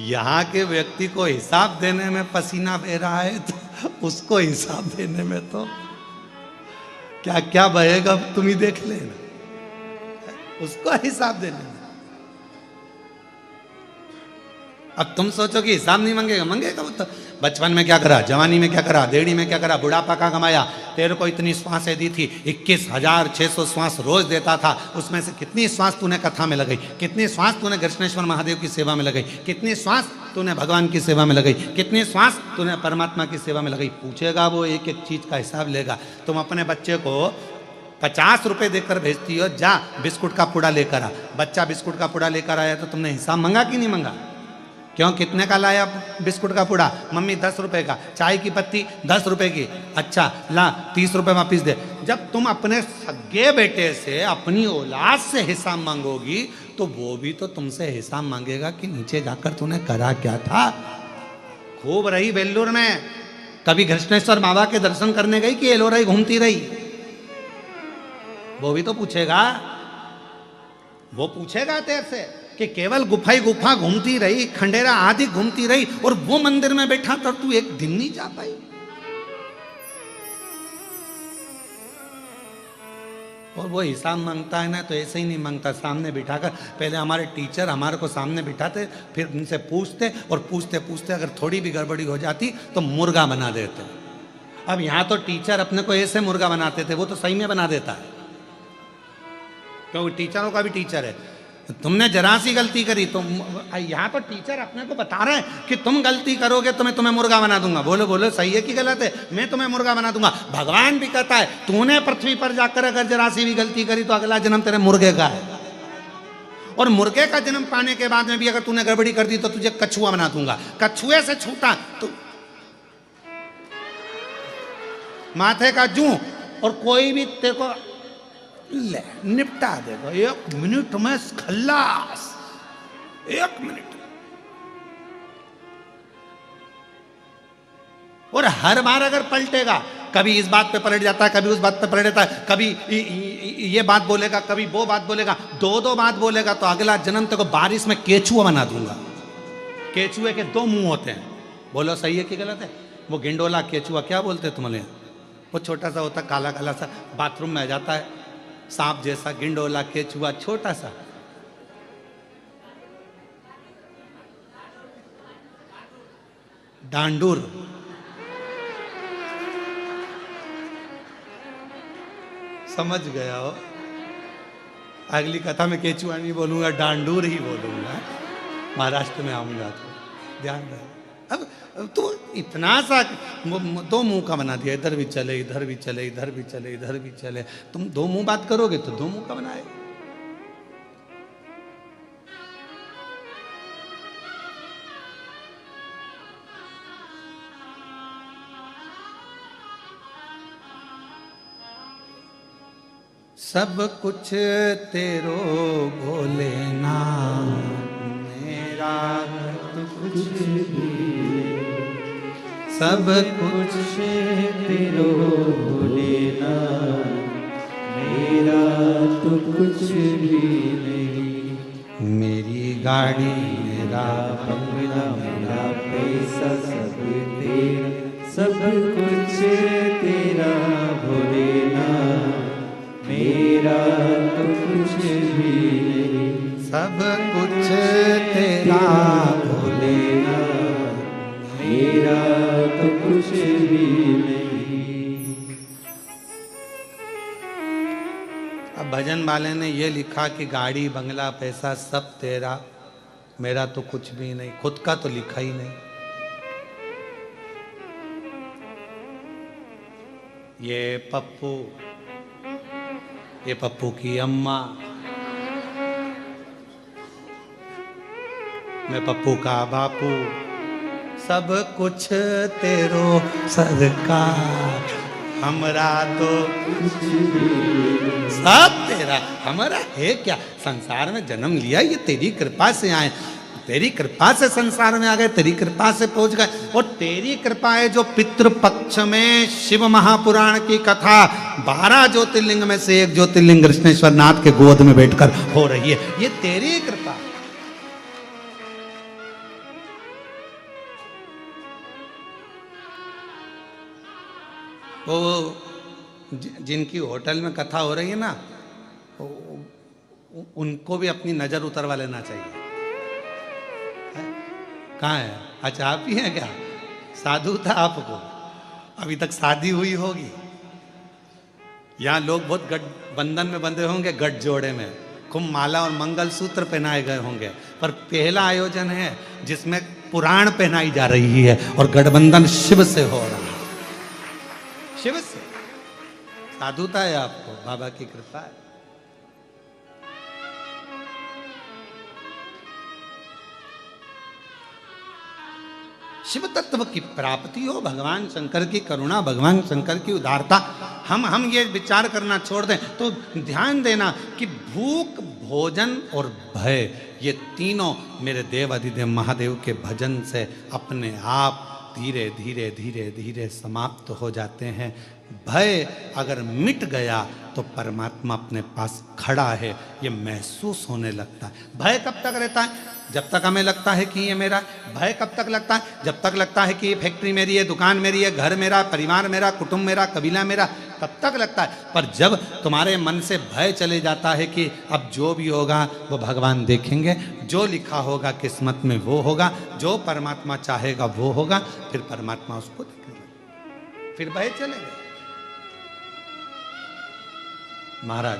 यहाँ के व्यक्ति को हिसाब देने में पसीना बह रहा है तो उसको हिसाब देने में तो क्या क्या बहेगा तुम ही देख लेना, उसको हिसाब देने में। अब तुम सोचो कि हिसाब नहीं मांगेगा, मांगेगा वो तो। बचपन में क्या करा, जवानी में क्या करा, देड़ी में क्या करा, बुढ़ापा का कमाया, तेरे को इतनी श्वासें दी थी, 21,600 श्वास रोज देता था, उसमें से कितनी श्वास तूने कथा में लगाई, कितनी श्वास तूने कृष्णेश्वर महादेव की सेवा में लगाई, कितनी श्वास तूने भगवान की सेवा में लगाई, कितनी श्वास तूने परमात्मा की सेवा में लगाई। पूछेगा वो, एक एक चीज का हिसाब लेगा। तुम अपने बच्चे को 50 रुपए देकर भेजती हो, जा बिस्कुट का पुड़ा लेकर आ। बच्चा बिस्कुट का पुड़ा लेकर आया तो तुमने हिसाब मांगा कि नहीं मांगा? क्यों, कितने का लाया बिस्कुट का पुड़ा? मम्मी 10 रुपए का। चाय की पत्ती 10 रुपए की। अच्छा ला 30 रुपए वापिस दे। जब तुम अपने सगे बेटे से, अपनी औलाद से हिसाब मांगोगी तो वो भी तो तुमसे हिसाब मांगेगा कि नीचे जाकर तूने करा क्या था। खूब रही वेल्लूर में, कभी कृष्णेश्वर बाबा के दर्शन करने गई कि एलोराई घूमती रही? वो भी तो पूछेगा, वो पूछेगा तेरे से कि केवल गुफा ही गुफा घूमती रही, खंडेरा आदि घूमती रही और वो मंदिर में बैठा तो तू एक दिन नहीं जा पाई। और वो हिसाब मांगता है ना तो ऐसे ही नहीं मांगता, सामने बिठाकर। पहले हमारे टीचर हमारे को सामने बिठाते, फिर उनसे पूछते और पूछते पूछते अगर थोड़ी भी गड़बड़ी हो जाती तो मुर्गा बना देते। अब यहाँ तो टीचर अपने को ऐसे मुर्गा बनाते थे, वो तो सही में बना देता है, क्योंकि टीचरों का भी टीचर है। तुमने जरा सी गलती करी तो यहाँ तो टीचर अपने को बता रहे हैं कि तुम गलती करोगे तो मैं तुम्हें मुर्गा बना दूंगा। बोलो बोलो, सही है कि गलत है? मैं तुम्हें मुर्गा बना दूंगा। भगवान भी कहता है तूने पृथ्वी पर जाकर अगर जरा सी भी गलती करी तो अगला जन्म तेरे मुर्गे का है, और मुर्गे का जन्म पाने के बाद में भी अगर तूने गड़बड़ी कर दी तो तुझे कछुआ बना दूंगा। कछुए से छूटा तो माथे का जूं, और कोई भी तेरे को ले निपटा देगा 1 मिनट में, खल्लास 1 मिनट। और हर बार अगर पलटेगा, कभी इस बात पे पलट जाता है, कभी उस बात पे पलट जाता है, कभी ये बात बोलेगा, कभी वो बात बोलेगा, 2 बात बोलेगा तो अगला जन्म तक बारिश में केचुआ बना दूंगा। केचुए के 2 मुंह होते हैं। बोलो सही है कि गलत है? वो गिंडोला केचुआ क्या बोलते हैं तुम्हारे? वो छोटा सा होता, काला काला सा, बाथरूम में आ जाता है, सांप जैसा। गिंडोला केचुआ छोटा सा। डांडूर, समझ गया हो? अगली कथा में केचुआ नहीं बोलूंगा, डांडूर ही बोलूंगा। महाराष्ट्र में आऊंगा तो ध्यान रहे। अब तो इतना सा 2 मुंह का बना दिया, इधर भी चले, इधर भी चले, इधर भी चले, इधर भी चले। तुम 2 मुंह बात करोगे तो 2 मुंह का बनाए। सब कुछ तेरो भोलेनाथ, मेरा तो कुछ भी, सब कुछ तेरो भोलेनाथ, मेरा तो कुछ भी नहीं। मेरी गाड़ी, मेरा बंगला, मेरा पैसा सब तेरा, सब कुछ तेरा भोलेनाथ, मेरा तो कुछ भी नहीं। सब कुछ तेरा भोलेनाथ, मेरा तो कुछ भी नहीं। अब भजन वाले ने ये लिखा कि गाड़ी बंगला पैसा सब तेरा, मेरा तो कुछ भी नहीं। खुद का तो लिखा ही नहीं। ये पप्पू की अम्मा, मैं पप्पू का बापू, सब कुछ तेरो सरकार, हमरा तो सब तेरा। हमारा है क्या? संसार में जन्म लिया ये तेरी कृपा से आए, तेरी कृपा से संसार में आ गए, तेरी कृपा से पहुंच गए। और तेरी कृपा है जो पितृपक्ष में शिव महापुराण की कथा 12 ज्योतिर्लिंग में से एक ज्योतिर्लिंग कृष्णेश्वर नाथ के गोद में बैठकर हो रही है। ये तेरी कृपा। वो जिनकी होटल में कथा हो रही है ना, उनको भी अपनी नजर उतरवा लेना चाहिए। कहाँ है? अच्छा आप ही हैं क्या? साधु था आपको, अभी तक शादी हुई होगी। यहाँ लोग बहुत बंधन में बंधे होंगे, गठ जोड़े में खूब माला और मंगल सूत्र पहनाए गए होंगे, पर पहला आयोजन है जिसमें पुराण पहनाई जा रही है और गठबंधन शिव से हो रहा है, शिव से। साधुता है आपको, बाबा की कृपा है। शिव तत्व की प्राप्ति हो, भगवान शंकर की करुणा, भगवान शंकर की उदारता, हम ये विचार करना छोड़ दें तो ध्यान देना कि भूख, भोजन और भय, ये तीनों मेरे देव अधिदेव महादेव के भजन से अपने आप धीरे धीरे धीरे धीरे समाप्त हो जाते हैं। भय अगर मिट गया तो परमात्मा अपने पास खड़ा है, ये महसूस होने लगता है। भय कब तक रहता है? जब तक हमें लगता है कि ये मेरा। भय कब तक लगता है? जब तक लगता है कि ये फैक्ट्री मेरी है, दुकान मेरी है, घर मेरा, परिवार मेरा, कुटुंब मेरा, कबीला मेरा, तब तक लगता है। पर जब तुम्हारे मन से भय चले जाता है कि अब जो भी होगा वो भगवान देखेंगे, जो लिखा होगा किस्मत में वो होगा, जो परमात्मा चाहेगा वो होगा, फिर परमात्मा उसको देखेंगे, फिर भय चले गए। महाराज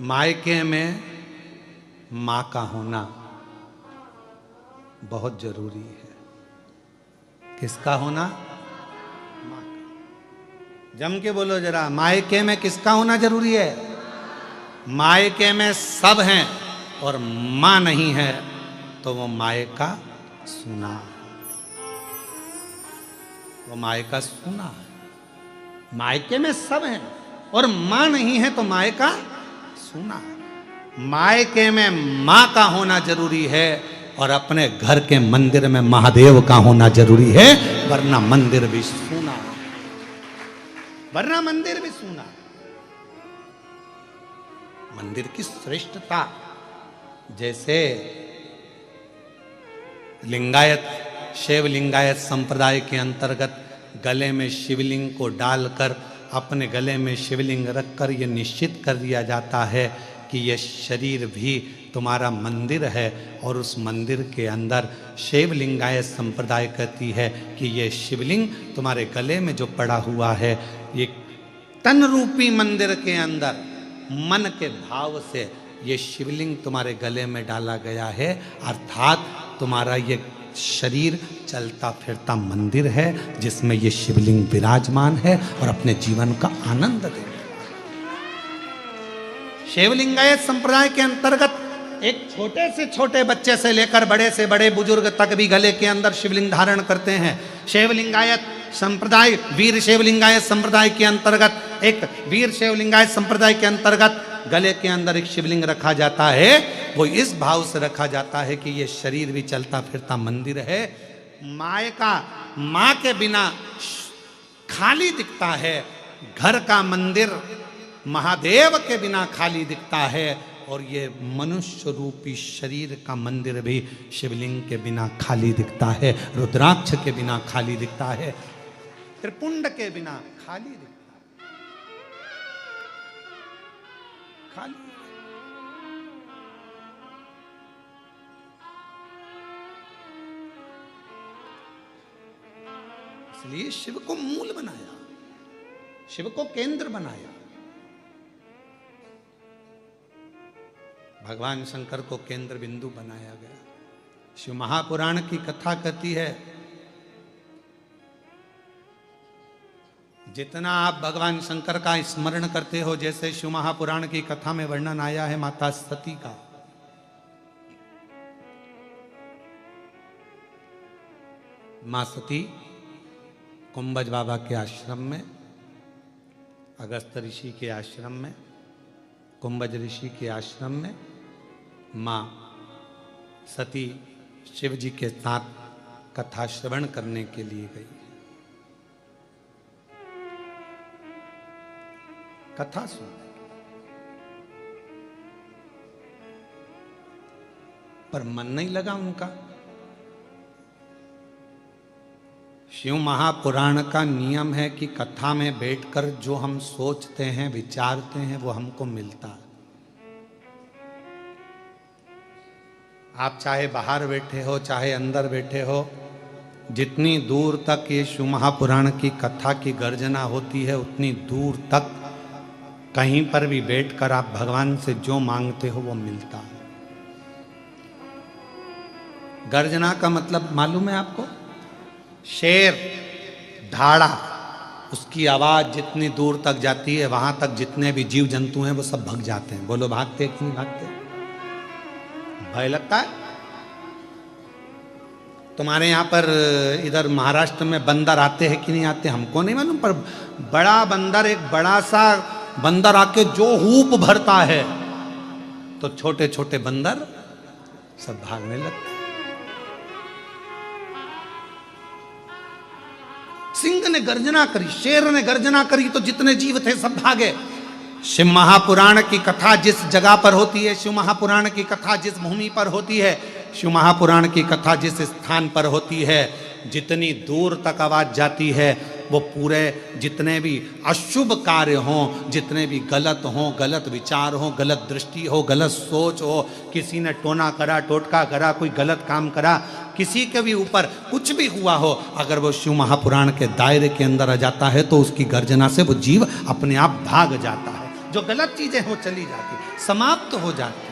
मायके में मां का होना बहुत जरूरी है। किसका होना? मां का। जम के बोलो जरा, मायके में किसका होना जरूरी है? मायके में सब हैं और मां नहीं है तो वो मायका सुना, वो मायका सुना है। मायके में सब हैं और मां नहीं है तो मायका सुना। मायके में मां का होना जरूरी है और अपने घर के मंदिर में महादेव का होना जरूरी है, वरना मंदिर भी सुना, वरना मंदिर भी सुना। मंदिर की श्रेष्ठता, जैसे लिंगायत, शैव लिंगायत संप्रदाय के अंतर्गत गले में शिवलिंग को डालकर अपने गले में शिवलिंग रखकर यह निश्चित कर दिया जाता है कि यह शरीर भी तुम्हारा मंदिर है, और उस मंदिर के अंदर शैव लिंगायत संप्रदाय कहती है कि यह शिवलिंग तुम्हारे गले में जो पड़ा हुआ है, ये तन रूपी मंदिर के अंदर मन के भाव से ये शिवलिंग तुम्हारे गले में डाला गया है, अर्थात तुम्हारा ये शरीर चलता फिरता मंदिर है जिसमें ये शिवलिंग विराजमान है और अपने जीवन का आनंद दे। शिवलिंगायत संप्रदाय के अंतर्गत एक छोटे से छोटे बच्चे से लेकर बड़े से बड़े बुजुर्ग तक भी गले के अंदर शिवलिंग धारण करते हैं। शिवलिंगायत संप्रदाय, वीर शिवलिंगायत संप्रदाय के अंतर्गत, एक वीर शिवलिंगायत संप्रदाय के अंतर्गत गले के अंदर एक शिवलिंग रखा जाता है। वो इस भाव से रखा जाता है कि ये शरीर भी चलता फिरता मंदिर है। मायका, मां के बिना खाली दिखता है, घर का मंदिर महादेव के बिना खाली दिखता है, और ये मनुष्य रूपी शरीर का मंदिर भी शिवलिंग के बिना खाली दिखता है, रुद्राक्ष के बिना खाली दिखता है, त्रिपुंड के बिना खाली दिखता है, खाली। इसलिए शिव को मूल बनाया, शिव को केंद्र बनाया। भगवान शंकर को केंद्र बिंदु बनाया गया। शिव महापुराण की कथा कहती है, जितना आप भगवान शंकर का स्मरण करते हो, जैसे शिव महापुराण की कथा में वर्णन आया है माता सती का, मां सती कुंभज बाबा के आश्रम में, अगस्त ऋषि के आश्रम में, कुंभज ऋषि के आश्रम में मां सती शिव जी के साथ कथा श्रवण करने के लिए गई। कथा सुन, पर मन नहीं लगा उनका। शिव महापुराण का नियम है कि कथा में बैठकर जो हम सोचते हैं, विचारते हैं, वो हमको मिलता है। आप चाहे बाहर बैठे हो, चाहे अंदर बैठे हो, जितनी दूर तक ये शिव महापुराण की कथा की गर्जना होती है, उतनी दूर तक कहीं पर भी बैठकर आप भगवान से जो मांगते हो वो मिलता है। गर्जना का मतलब मालूम है आपको? शेर, धाड़ा, उसकी आवाज जितनी दूर तक जाती है, वहां तक जितने भी जीव जंतु हैं वो सब भाग जाते हैं। बोलो भागते कि नहीं भागते? भय लगता है? तुम्हारे यहां पर इधर महाराष्ट्र में बंदर आते हैं कि नहीं आते हमको नहीं मालूम, पर बड़ा बंदर, एक बड़ा सा बंदर आके जो हूप भरता है तो छोटे छोटे बंदर सब भागने लगते हैं। सिंह ने गर्जना करी, शेर ने गर्जना करी तो जितने जीव थे सब भागे। शिव महापुराण की कथा जिस जगह पर होती है, शिव महापुराण की कथा जिस भूमि पर होती है, शिव महापुराण की कथा जिस स्थान पर होती है, जितनी दूर तक आवाज जाती है वो पूरे जितने भी अशुभ कार्य हों, जितने भी गलत हों, गलत विचार हों, गलत दृष्टि हो, गलत सोच हो, किसी ने टोना करा, टोटका करा, कोई गलत काम करा, किसी के भी ऊपर कुछ भी हुआ हो, अगर वो शिव महापुराण के दायरे के अंदर आ जाता है तो उसकी गर्जना से वो जीव अपने आप भाग जाता है। जो गलत चीजें हो चली जाती, समाप्त हो जाती,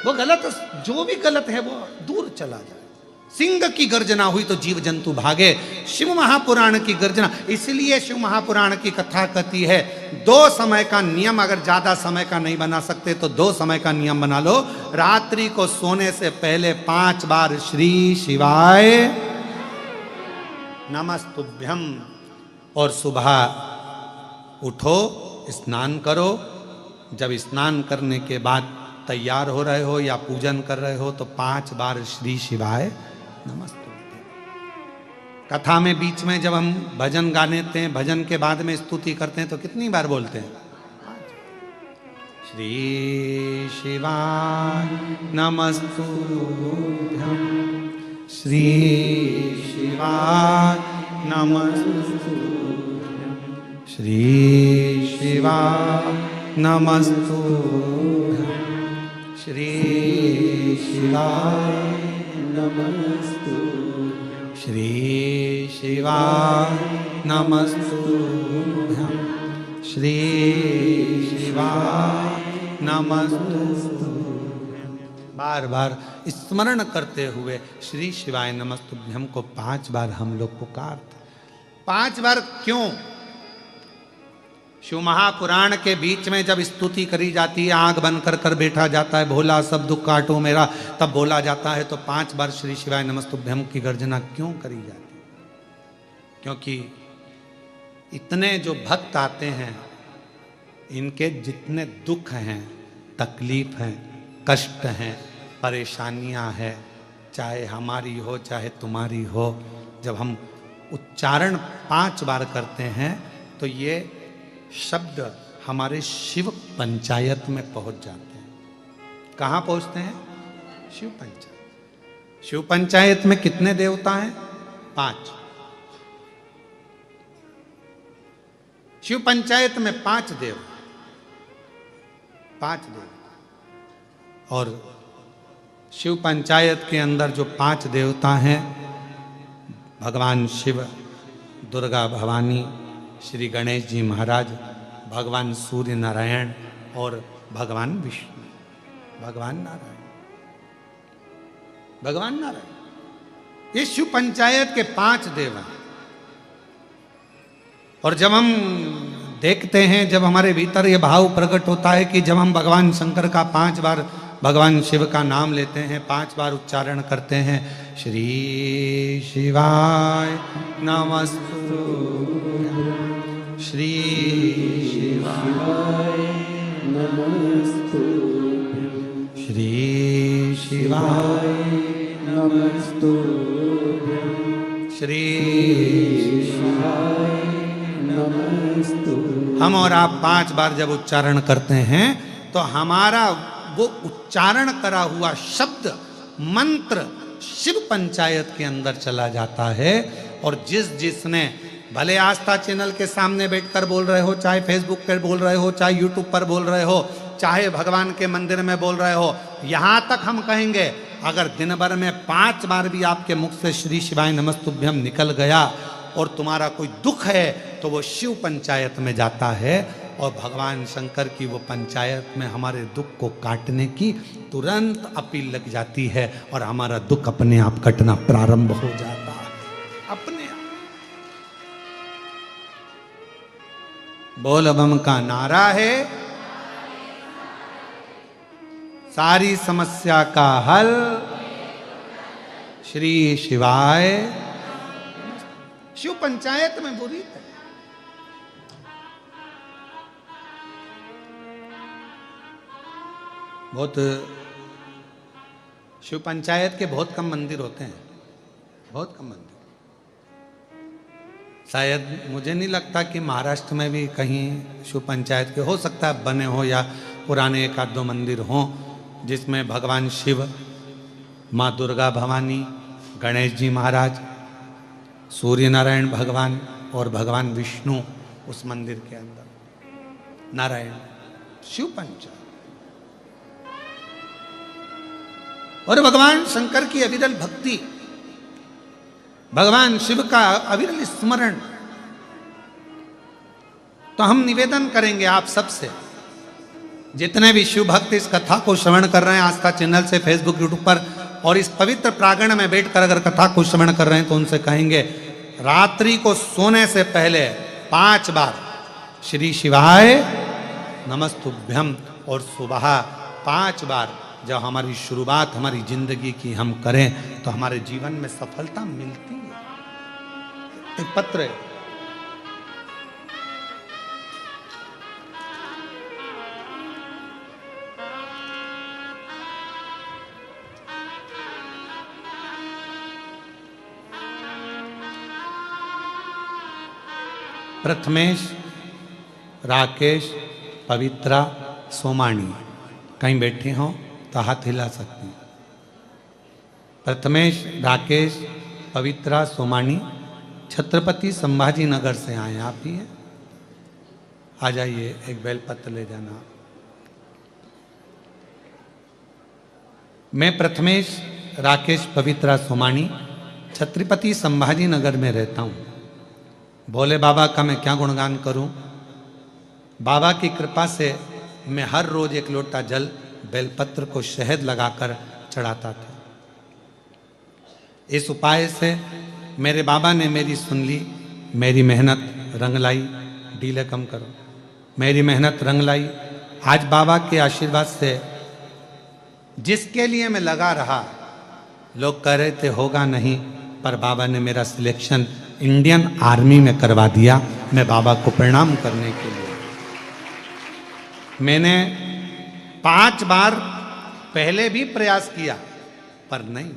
वो गलत, जो भी गलत है वो दूर चला जाए। सिंह की गर्जना हुई तो जीव जंतु भागे। शिव महापुराण की गर्जना, इसलिए शिव महापुराण की कथा कहती है 2 समय का नियम, अगर ज्यादा समय का नहीं बना सकते तो 2 समय का नियम बना लो। रात्रि को सोने से पहले 5 बार श्री शिवाय नमस्तुभ्यम, और सुबह उठो, स्नान करो। जब स्नान करने के बाद तैयार हो रहे हो या पूजन कर रहे हो तो 5 बार श्री शिवाय नमस्तुभ्यम। कथा में बीच में जब हम भजन गा लेते हैं, भजन के बाद में स्तुति करते हैं तो कितनी बार बोलते हैं? श्री शिवाय नमस्तुभ्यम, श्री शिवाय नमस्तुभ्यम, श्री शिवाय नमस्तुभ्यम, श्री शिवाय नमस्तुभ्यम, श्री शिवाय नमस्तुभ्यम, श्री शिवाय नमस्तुभ्यम। बार बार स्मरण करते हुए श्री शिवाय नमस्तुभ्यम को 5 बार हम लोग पुकारते। 5 बार क्यों? शिव महापुराण के बीच में जब स्तुति करी जाती है, आंख बंद कर कर बैठा जाता है, भोला सब दुख काटो मेरा, तब बोला जाता है तो 5 बार श्री शिवाय नमस्तुभ्यम की गर्जना क्यों करी जाती है? क्योंकि इतने जो भक्त आते हैं, इनके जितने दुख हैं, तकलीफ हैं, कष्ट हैं, परेशानियां हैं, चाहे हमारी हो चाहे तुम्हारी हो, जब हम उच्चारण 5 बार करते हैं तो ये शब्द हमारे शिव पंचायत में पहुंच जाते हैं। कहाँ पहुंचते हैं? शिव पंचायत। शिव पंचायत में कितने देवता हैं? 5। शिव पंचायत में 5 देव, 5 देव। और शिव पंचायत के अंदर जो 5 देवता हैं, भगवान शिव, दुर्गा भवानी, श्री गणेश जी महाराज, भगवान सूर्य नारायण और भगवान विष्णु, भगवान नारायण, भगवान नारायण, ये शिव पंचायत के 5 देव हैं। और जब हम देखते हैं, जब हमारे भीतर ये भाव प्रकट होता है कि जब हम भगवान शंकर का 5 बार भगवान शिव का नाम लेते हैं, 5 बार उच्चारण करते हैं, श्री शिवाय नमस्तुभ्यम, श्री शिवाय नमस्तुभ्यम, श्री शिवाय नमस्तुभ्यम, श्री शिवाय नमस्तुभ्यम। हम और आप 5 बार जब उच्चारण करते हैं तो हमारा वो उच्चारण करा हुआ शब्द मंत्र शिव पंचायत के अंदर चला जाता है। और जिसने भले आस्था चैनल के सामने बैठकर बोल रहे हो, चाहे फेसबुक पर बोल रहे हो, चाहे यूट्यूब पर बोल रहे हो, चाहे भगवान के मंदिर में बोल रहे हो, यहां तक हम कहेंगे अगर दिन भर में 5 बार भी आपके मुख से श्री शिवाय नमस्तुभ्यम निकल गया और तुम्हारा कोई दुख है तो वो शिव पंचायत में जाता है और भगवान शंकर की वो पंचायत में हमारे दुख को काटने की तुरंत अपील लग जाती है और हमारा दुख अपने आप कटना प्रारंभ हो जाता है अपने आप। बोल बम का नारा है, सारी समस्या का हल श्री शिवाय। शिव पंचायत में बुरी है। बहुत शिव पंचायत के बहुत कम मंदिर होते हैं, बहुत कम मंदिर। शायद मुझे नहीं लगता कि महाराष्ट्र में भी कहीं शिव पंचायत के हो सकता है बने हो या पुराने 1-2 मंदिर हों जिसमें भगवान शिव, माँ दुर्गा भवानी, गणेश जी महाराज, सूर्य नारायण भगवान और भगवान विष्णु उस मंदिर के अंदर। नारायण शिव पंचायत और भगवान शंकर की अविरल भक्ति, भगवान शिव का अविरल स्मरण। तो हम निवेदन करेंगे आप सबसे, जितने भी शिव भक्त इस कथा को श्रवण कर रहे हैं आस्था चैनल से, फेसबुक, यूट्यूब पर और इस पवित्र प्रांगण में बैठकर अगर कथा को श्रवण कर रहे हैं तो उनसे कहेंगे रात्रि को सोने से पहले 5 बार श्री शिवाय नमस्तुभ्यम और सुबह 5 बार जब हमारी शुरुआत हमारी जिंदगी की हम करें तो हमारे जीवन में सफलता मिलती है। एक पत्र है, प्रथमेश, राकेश, पवित्रा, सोमानी। कहीं बैठे हों तो हाथ हिला सकते हैं। प्रथमेश, राकेश, पवित्रा, सोमानी छत्रपति संभाजी नगर से आए। आप ही हैं, आ जाइए, एक बेलपत्र ले जाना। मैं प्रथमेश, राकेश, पवित्रा, सोमानी छत्रपति संभाजी नगर में रहता हूँ। भोले बाबा का मैं क्या गुणगान करूं। बाबा की कृपा से मैं हर रोज 1 लोटा जल बेलपत्र को शहद लगाकर चढ़ाता था। इस उपाय से मेरे बाबा ने मेरी सुन ली, मेरी मेहनत रंग लाई। डीले कम करो, मेरी मेहनत रंग लाई। आज बाबा के आशीर्वाद से जिसके लिए मैं लगा रहा, लोग कह रहे थे होगा नहीं, पर बाबा ने मेरा सिलेक्शन इंडियन आर्मी में करवा दिया। मैं बाबा को प्रणाम करने के लिए मैंने 5 बार पहले भी प्रयास किया पर नहीं।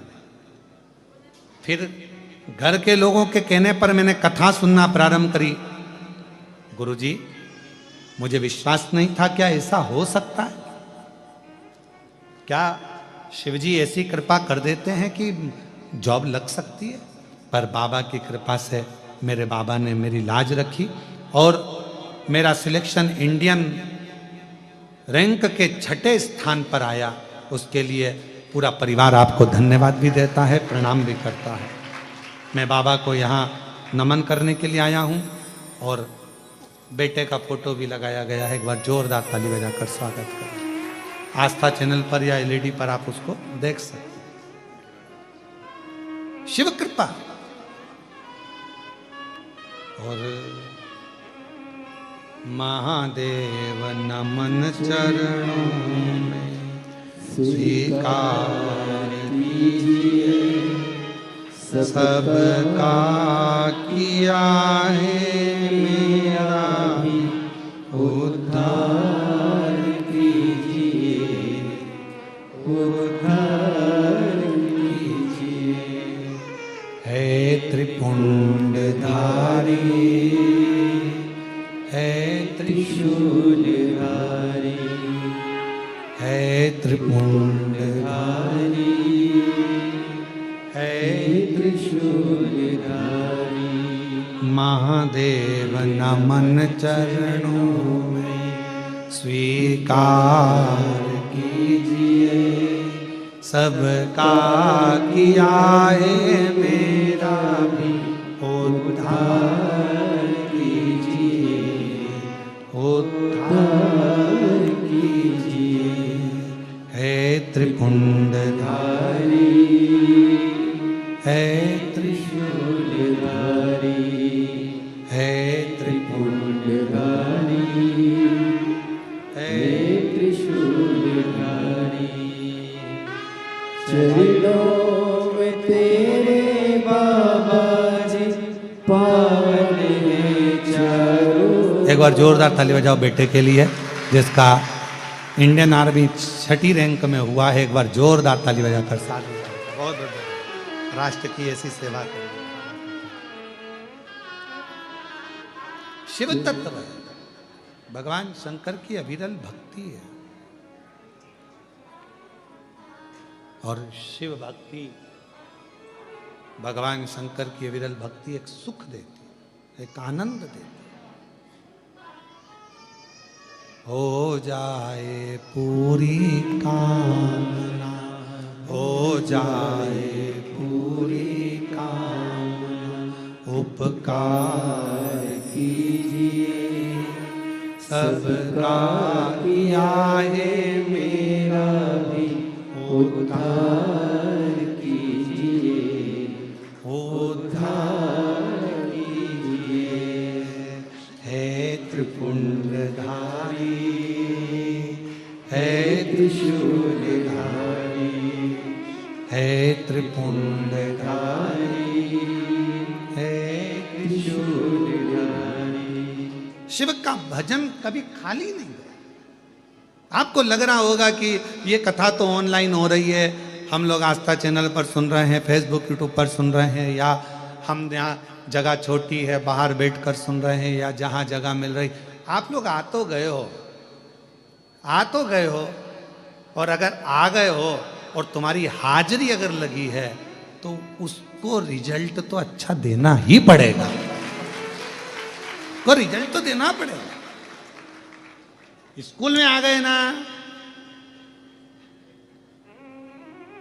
फिर घर के लोगों के कहने पर मैंने कथा सुनना प्रारंभ करी। गुरुजी, मुझे विश्वास नहीं था, क्या ऐसा हो सकता है? क्या शिवजी ऐसी कृपा कर देते हैं कि जॉब लग सकती है? पर बाबा की कृपा से मेरे बाबा ने मेरी लाज रखी और मेरा सिलेक्शन इंडियन रैंक के 6ठे स्थान पर आया। उसके लिए पूरा परिवार आपको धन्यवाद भी देता है, प्रणाम भी करता है। मैं बाबा को यहाँ नमन करने के लिए आया हूँ और बेटे का फोटो भी लगाया गया है। एक बार जोरदार ताली बजाकर स्वागत करें। आस्था चैनल पर या एलईडी पर आप उसको देख सकते हैं। शिव कृपा। और महादेव नमन चरणों में स्वीकार कीजिए, सबका किया है मेरा भी उद्धार कीजिए, उद्धार कीजिए। है त्रिपुंडधारी, है त्रिशूलधारी, है त्रिपुंडधारी, हे त्रिशूलधारी, महादेव नमन चरणों में स्वीकार कीजिए, सबका किया है मेरा भी उद्धार कीजिए, उद्धार कीजिए, हे त्रिपुंडधारी, हे त्रिशूलधारी, हे त्रिपुंडधारी, हे त्रिशूलधारी। चरणों में तेरे बाबा जी पावन है चारों। एक बार जोरदार ताली बजाओ बेटे के लिए जिसका इंडियन आर्मी 6ठी रैंक में हुआ है। एक बार जोरदार ताली बजाकर साथ में बहुत बहुत राष्ट्र की ऐसी सेवा करें। शिव तत्व भगवान शंकर की अविरल भक्ति है और शिव भक्ति भगवान शंकर की अविरल भक्ति एक सुख देती, एक आनंद देती। हो जाए पूरी कामना, हो जाए पूरी कामना, उपकार कीजिए, सबका किया है मेरा भी उद्धार कीजिए, उद्धार कीजिए, हे त्रिपुंडधारी, हे त्रिशूलधारी, हे त्रिपुंडधारी, हे त्रिशूलधारी। शिव का भजन कभी खाली नहीं है। आपको लग रहा होगा कि ये कथा तो ऑनलाइन हो रही है, हम लोग आस्था चैनल पर सुन रहे हैं, फेसबुक यूट्यूब पर सुन रहे हैं, या हम यहाँ जगह छोटी है बाहर बैठकर सुन रहे हैं, या जहाँ जगह मिल रही। आप लोग आ तो गए हो, आ तो गए हो, और अगर आ गए हो और तुम्हारी हाजिरी अगर लगी है तो उसको रिजल्ट तो अच्छा देना ही पड़ेगा, को रिजल्ट तो देना पड़ेगा। स्कूल में आ गए ना,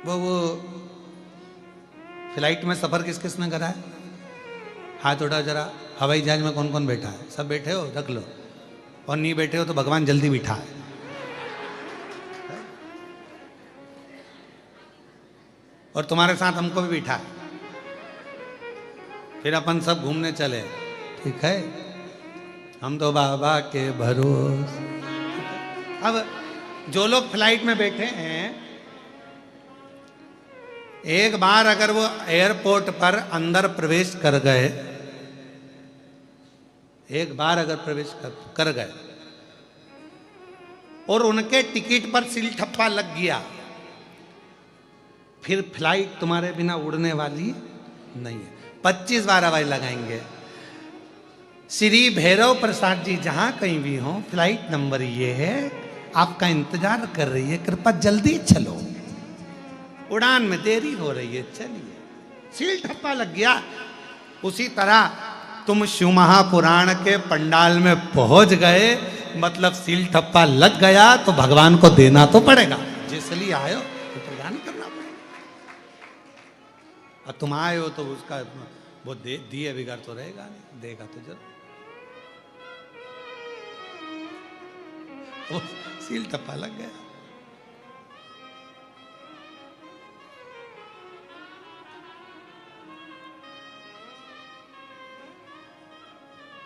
वो फ्लाइट में सफर किस किस ने करा है? हाथ उठाओ जरा। हवाई जहाज में कौन कौन बैठा है? सब बैठे हो? रख लो। और नहीं बैठे हो तो भगवान जल्दी बिठा है। और तुम्हारे साथ हमको भी बिठा है, फिर अपन सब घूमने चले। ठीक है, हम तो बाबा के भरोसे। अब जो लोग फ्लाइट में बैठे हैं, एक बार अगर वो एयरपोर्ट पर अंदर प्रवेश कर गए, एक बार अगर प्रवेश कर गए और उनके टिकट पर सील ठप्पा लग गया, फिर फ्लाइट तुम्हारे बिना उड़ने वाली नहीं है। 25 बार हवाई लगाएंगे। श्री भैरव प्रसाद जी जहां कहीं भी हो, फ्लाइट नंबर ये है, आपका इंतजार कर रही है, कृपया जल्दी चलो, उड़ान में देरी हो रही है, चलिए। सील ठप्पा लग गया। उसी तरह तुम शिव महापुराण के पंडाल में पहुंच गए, मतलब सील ठप्पा लग गया तो भगवान को देना तो पड़ेगा। जिस लिए आयो तो प्रदान करना पड़ेगा। और तुम आए हो तो उसका वो दिए बिगाड़ तो रहेगा नहीं, देगा तो जरूर। सील ठप्पा लग गया।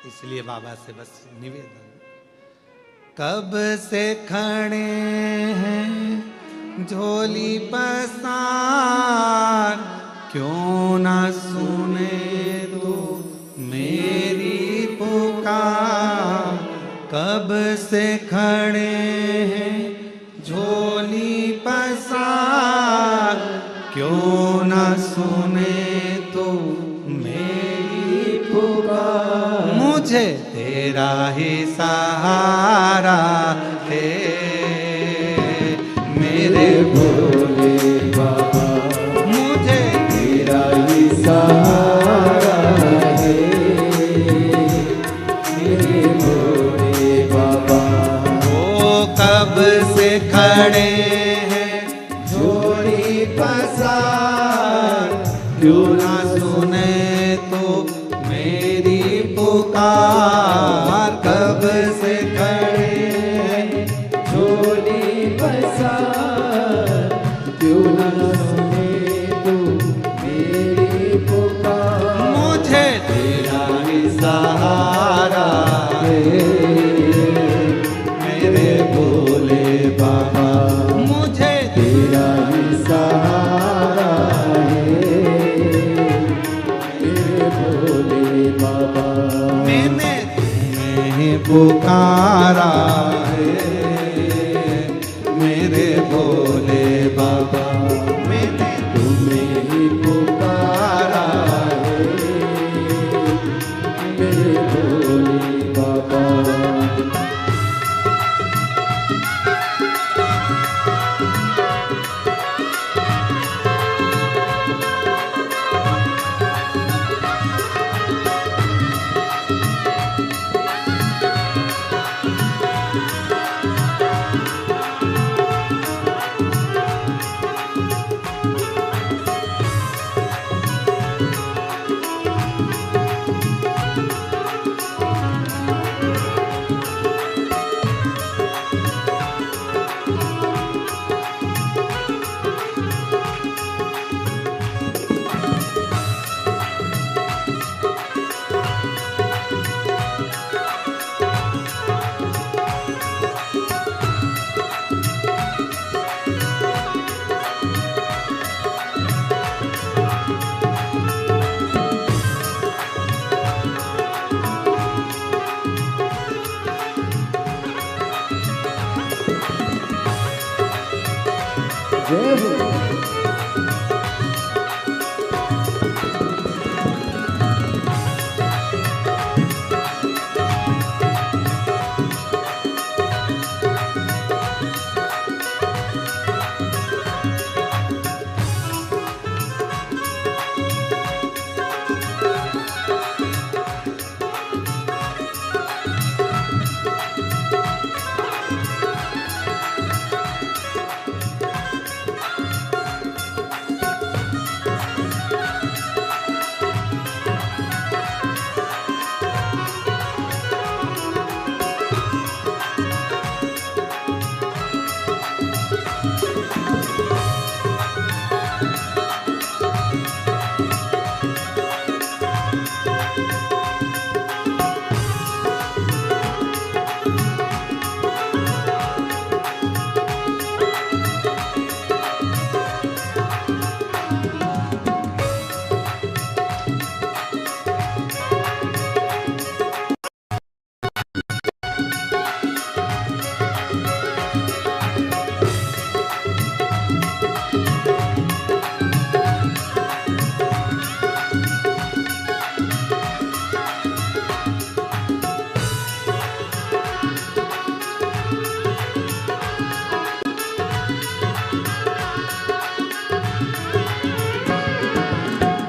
इसलिए बाबा से बस निवेदन, कब से खड़े हैं झोली पसार, क्यों ना सुने तो मेरी पुकार। कब से खड़े हैं झोली पसार, क्यों ना सुने तो मेरी पुकार। मुझे तेरा ही सहारा है, मेरे खड़े हैं झोली पसार, क्यों ना सुने तो मेरी पुकार। कब से खड़े हैं झोली पसार, क्यों न सुने तू मेरी पुकार। मुझे तेरा ही सहारा है मेरे भोले बाबा, मुझे तेरा ही सहारा है मेरे भोले बाबा। मैंने तुम्हें पुकारा है मेरे भोले बाबा, मैंने तुम्हें ही पुकारा है मेरे भोले बाबा। जय हो।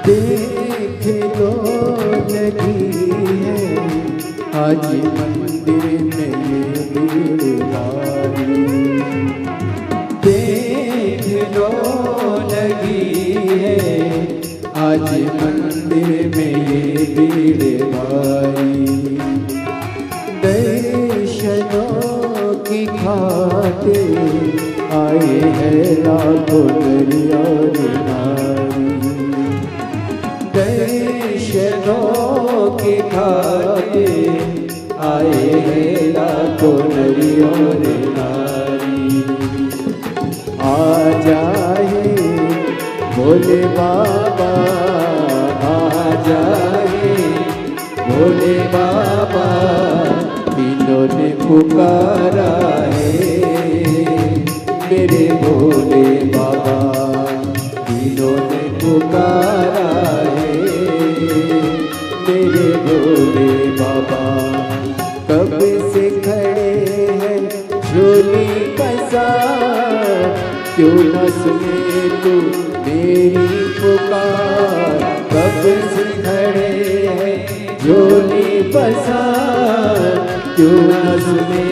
देख लो लगी है आज मंदिर में ये भीड़ भारी। देख लो लगी है आज मंदिर में ये भीड़ भारी। दर्शनों की खातिर आए हैं लाखों नर और नारी। दर्शनों की खातिर आए हैं लाखों नर और नारी। आ जाए भोले बाबा, आ जाए भोले बाबा, तीनों ने पुकारा है मेरे भोले बाबा। तीनों ने पुकारा है मेरे भोले बाबा। कब से खड़े हैं झोली पसार, क्यों न सुने तू मेरी पुकार। कब से खड़े हैं झोली पसार, क्यों न सुने